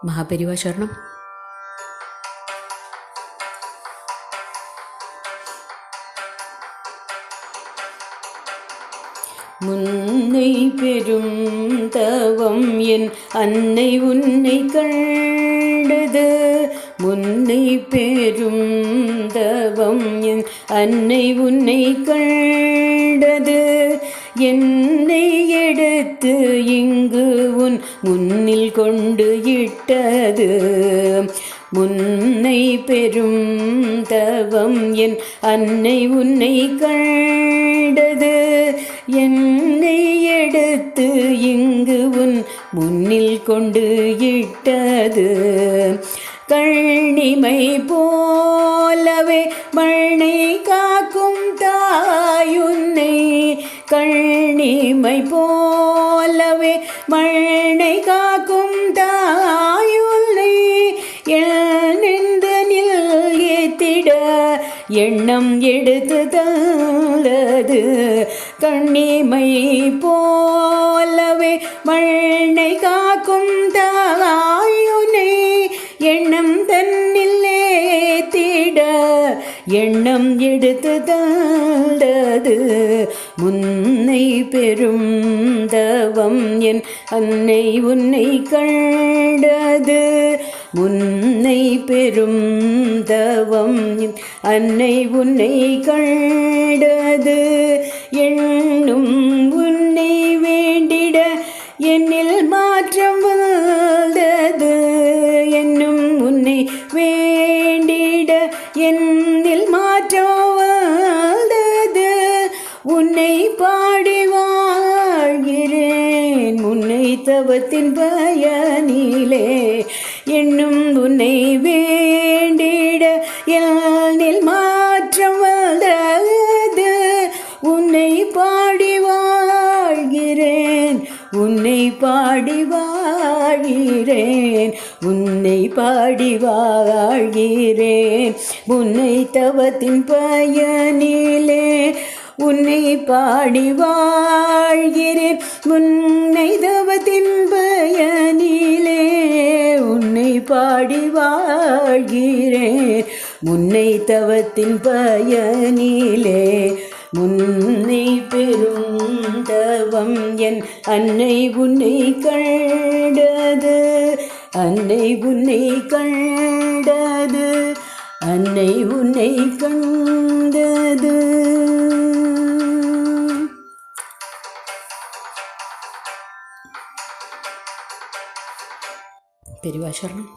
மகாபெரிவா சரணம். முன்னை பெரும் தவம் என் அன்னை உன்னை கண்டது. முன்னை பெரும் தவம் என் அன்னை உன்னை கண்டது. என்னை எடுத்து இங்கு உன் முன்னில் கொண்டு இட்டது. முன்னை பெரும் தவம் என் அன்னை உன்னை கண்டது. என்னை எடுத்து இங்கு உன் முன்னில் கொண்டு இட்டது. கண்ணிமை போலவே மண்ணை காக்கும் தாயுன்னை. கண்ணிமை போலவே மண்ணை காக்கும் தாயுன்னை. நெந்தனில் ஏத்திட எண்ணம் எடுத்து தந்தது. கண்ணிமை போலவே மண்ணை காக்கும் தாயுனை. எண்ணம் தன்னில் ஏத்திட எண்ணம் எடுத்து தந்தது. முன்னை பெரும் தவம் என் அன்னை உன்னை கண்டது. முன்னை பெரும் தவம் அன்னை உன்னை கண்டது. எண்ணும் உன்னை வேண்டிட என்னில் மாற்றம் வந்தது. என்னும் உன்னை வேண்டிட என்னில் மாற்றம் வந்தது. உன்னை பாடி வாழ்கிறேன் முன்னை தவத்தின் பயனிலே. என்னும் உன்னை வேண்டிட என்னில் மாற்றம் வந்தது. உன்னை பாடி வாழ்கிறேன் உன்னை பாடி வாழ்கிறேன் உன்னை பாடி வாழ்கிறேன் முன்னை தவத்தின் பயனிலே. உன்னை பாடி வாழ்கிறேன் முன்னை தவத்தின் பயனிலே. உன்னை பாடி வாழ்கிறேன் முன்னை தவத்தின் பயனிலே. முன்னை பெரும் தவம் என் அன்னை உன்னை கண்டது. அன்னை உன்னை கண்டது. அன்னை உன்னை கண்டது. பெரியவா சரணம்.